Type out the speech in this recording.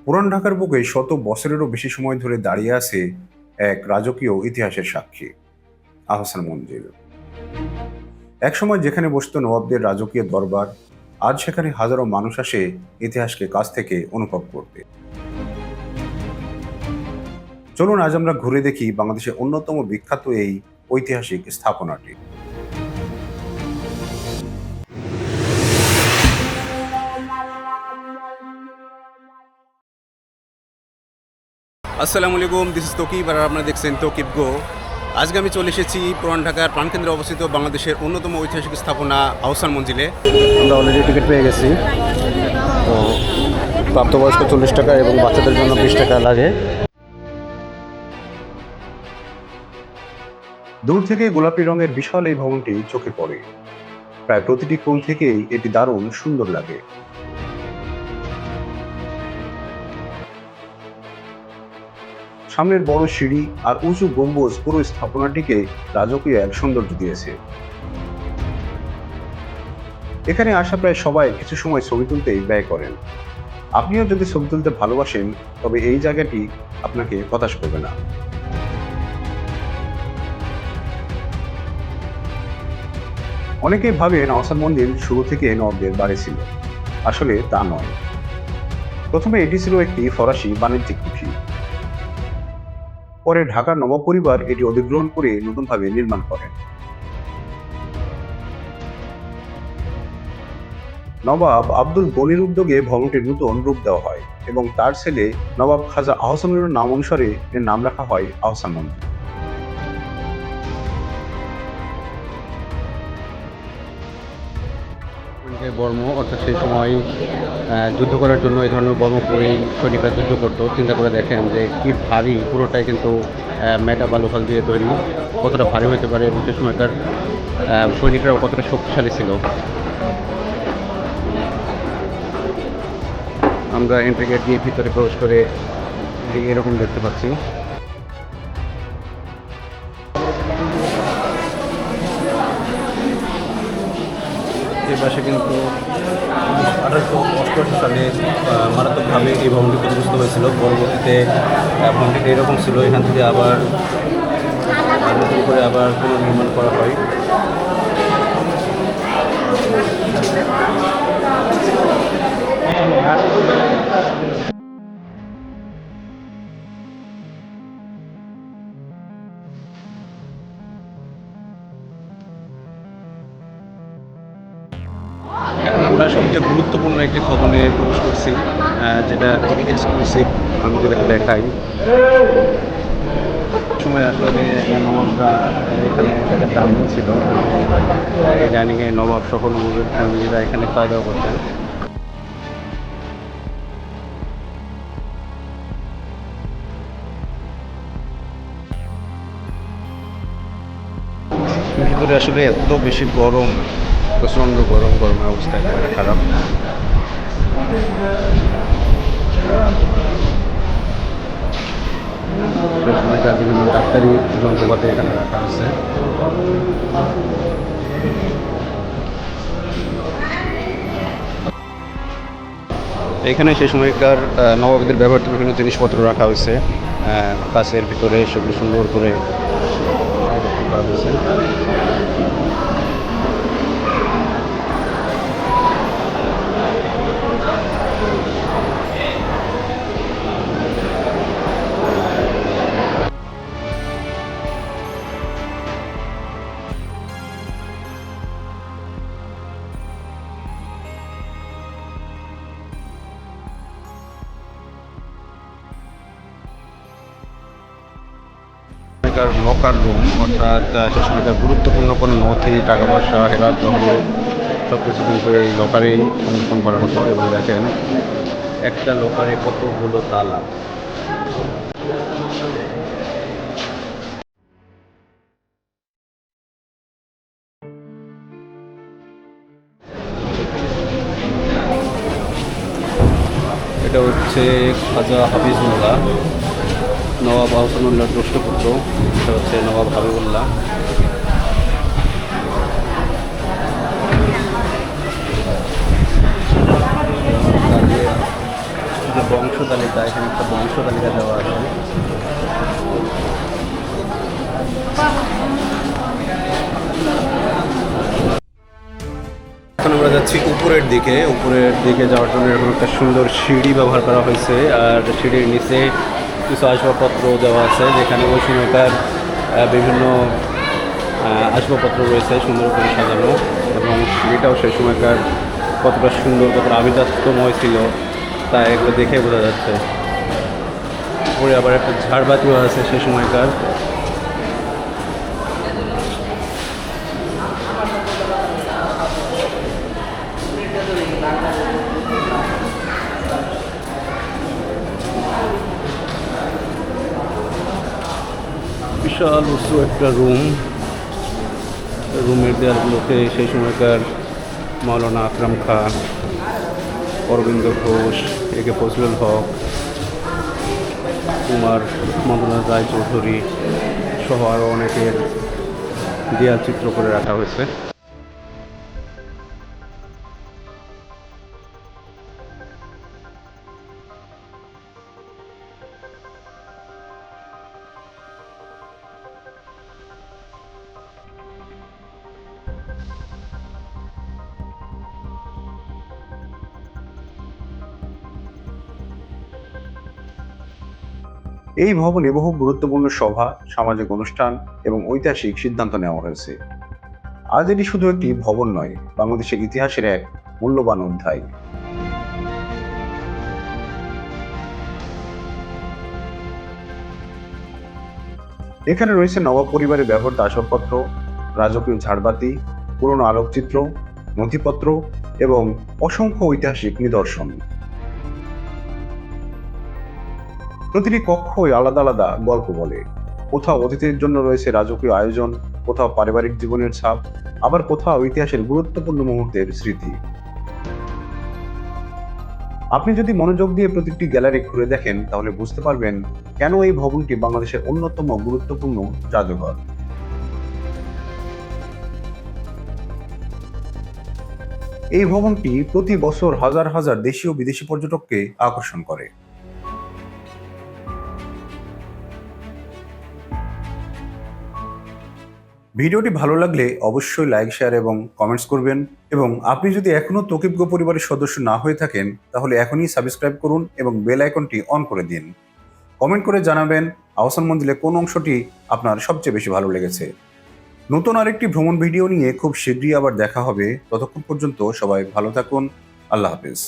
পুরান ঢাকার বুকে শত বছরেরও বেশি সময় ধরে দাঁড়িয়ে আছে এক রাজকীয় ইতিহাসের সাক্ষী, আহসান মঞ্জিল। একসময় যেখানে বসতো নবাবদের রাজকীয় দরবার, আজ সেখানে হাজারো মানুষ আসে ইতিহাসকে কাছ থেকে অনুভব করতে। চলুন আজ আমরা ঘুরে দেখি বাংলাদেশের অন্যতম বিখ্যাত এই ঐতিহাসিক স্থাপনাটি। আসসালামু আলাইকুম, দিস ইজ তকিব আর আপনারা দেখছেন তকিব গো। আজকে আমি চলে এসেছি পুরান ঢাকার প্রাণকেন্দ্রে অবস্থিত বাংলাদেশের অন্যতম ঐতিহাসিক স্থাপনা আহসান মঞ্জিলে। আমরা অলরেডি টিকিট পেয়ে গেছি। তো প্রাপ্তবয়স্ক 40 টাকা এবং বাচ্চাদের জন্য 20 টাকা লাগে। দূর থেকে গোলাপি রঙের বিশাল এই ভবনটি চোখে পড়ে। প্রায় প্রতিটি কোণ থেকেই এটি দারুণ সুন্দর লাগে। সামনের বড় সিঁড়ি আর উঁচু গম্বুজ পুরো স্থাপনাটিকে রাজকীয় এক সৌন্দর্য দিয়েছে। এখানে আসা প্রায় সবাই কিছু সময় ছবি তুলতেই ব্যয় করেন। আপনিও যদি ছবি তুলতে ভালোবাসেন তবে এই জায়গাটি আপনাকে হতাশ করবে না। অনেকেই ভাবেন আহসান মঞ্জিল শুরু থেকে নবাবদের বাড়ি ছিল। আসলে তা নয়। প্রথমে এটি ছিল একটি ফরাসি বাণিজ্যিক কুঠি। পরে ঢাকার নবাব পরিবার এটি অধিগ্রহণ করে নতুনভাবে নির্মাণ করেন। নবাব আব্দুল গনির উদ্যোগে ভবনটির নতুন রূপ দেওয়া হয় এবং তার ছেলে নবাব খাজা আহসানের নাম অনুসারে এর নাম রাখা হয় আহসান মঞ্জিল। বর্ম অর্থাৎ সেই সময় যুদ্ধ করার জন্য এই ধরনের বর্ম পরেই সৈনিকরা যুদ্ধ করতো। চিন্তা করে দেখেন যে কি ভারী, পুরোটাই কিন্তু মেটা বা লোহাল দিয়ে তৈরি, কতটা ভারী হতে পারে এবং সে সময়কার সৈনিকরাও কতটা শক্তিশালী ছিল। আমরা এন্ট্রি গেট দিয়ে ভিতরে প্রবেশ করে এরকম দেখতে পাচ্ছি। এই পাশে কিন্তু 1888 সালে মারাত্মকভাবে এই ভবনটি ক্ষতিগ্রস্ত হয়েছিল। পরবর্তীতে ভবনটি এরকম ছিল, এখান থেকে আবার নতুন করে আবার পুনর্নির্মাণ করা হয়। আমরা সবচেয়ে গুরুত্বপূর্ণ একটি ভবনে প্রবেশ করছি, যেটা এক্সক্লুসিভ। আমি যেটা দেখাই, সময় আসলে নবাবরা এখানে একটা ডাইনিং ছিল। এই ডাইনিংয়ে নবাব সহ নবাবের ফ্যামিলিরা এখানে খাওয়া দাওয়া করতেন। ভিতরে আসলে এত বেশি গরম, প্রচণ্ড গরম, গরমের অবস্থা একেবারে খারাপ। বিভিন্ন ডাক্তারি যন্ত্রপাতি এখানে রাখা আছে। এখানে সেই সময়কার নবাবদের ব্যবহৃত বিভিন্ন জিনিসপত্র রাখা হয়েছে কাছের ভিতরে, সেগুলো সুন্দর করে করা হয়েছে। লকার রুম, অর্থাৎ সে সময়কার গুরুত্বপূর্ণ কোনো নথি, টাকা পয়সা, হেরাত জহর সব কিছু কিন্তু এই লকারেই সংরক্ষণ করা হতো। এবং দেখেন একটা লকারে কতগুলো তালা। এটা হচ্ছে খাজা হাফিজুল্লাহ, নবাব আহসানুল্লাহর জ্যেষ্ঠ পুত্র। এটা হচ্ছে নবাব হাবিবুল্লাহ। বংশ তালিকা, এখানে একটা বংশ তালিকা দেওয়া আছে। এখন আমরা যাচ্ছি উপরের দিকে যাওয়ার জন্য এরকম একটা সুন্দর সিঁড়ি ব্যবহার করা হয়েছে, আর সিঁড়ির নিচে কিছু আসবাবপত্র দেওয়া আছে, যেখানে ওই সময়কার বিভিন্ন আসবাবপত্র রয়েছে সুন্দর করে সাজানো, এবং সিঁড়িটাও সেই সময়কার কতটা সুন্দর, কতটা আভিজাত্যময় ছিল তা এগুলো দেখে বোঝা যাচ্ছে। উপরে আবার একটা ঝাড়বাতিও আছে সেই সময়কার। বিশাল উঁচু একটা রুমের দেয়ালগুলোতে সেই সময়কার মাওলানা আকরাম খাঁ, অরবিন্দ ঘোষ, একে ফজলুল হক, কুমার মদনলাল রায়চৌধুরী সহ আরও অনেকের দেয়াল চিত্র করে রাখা হয়েছে। এই ভবনে বহু গুরুত্বপূর্ণ সভা, সামাজিক অনুষ্ঠান এবং ঐতিহাসিক সিদ্ধান্ত নেওয়া হয়েছে। আজ এটি শুধু একটি ভবন নয়, বাংলাদেশের ইতিহাসের এক মূল্যবান অধ্যায়। এখানে রয়েছে নবাব পরিবারের ব্যবহৃত আসবাবপত্র, রাজকীয় ঝাড়বাতি, পুরনো আলোকচিত্র, নথিপত্র এবং অসংখ্য ঐতিহাসিক নিদর্শন। প্রতিটি কক্ষই আলাদা আলাদা গল্প বলে। কোথাও অতিথির জন্য রয়েছে রাজকীয় আয়োজন, কোথাও পারিবারিক জীবনের ছাপ, আবার কোথাও ইতিহাসের গুরুত্বপূর্ণ মুহূর্তের স্মৃতি। আপনি যদি মনোযোগ দিয়ে প্রতিটি গ্যালারি ঘুরে দেখেন, তাহলে বুঝতে পারবেন কেন এই ভবনটি বাংলাদেশের অন্যতম গুরুত্বপূর্ণ জাদুঘর। এই ভবনটি প্রতি বছর হাজার হাজার দেশি ও বিদেশি পর্যটককে আকর্ষণ করে। ভিডিওটি ভালো লাগলে অবশ্যই লাইক, শেয়ার এবং কমেন্টস করবেন। এবং আপনি যদি এখনও তকিব গো পরিবারের সদস্য না হয়ে থাকেন, তাহলে এখনই সাবস্ক্রাইব করুন এবং বেল আইকনটি অন করে দিন। কমেন্ট করে জানাবেন আহসান মঞ্জিলের কোন অংশটি আপনার সবচেয়ে বেশি ভালো লেগেছে। নতুন আরেকটি ভ্রমণ ভিডিও নিয়ে খুব শীঘ্রই আবার দেখা হবে। ততক্ষণ পর্যন্ত সবাই ভালো থাকুন। আল্লাহ হাফেজ।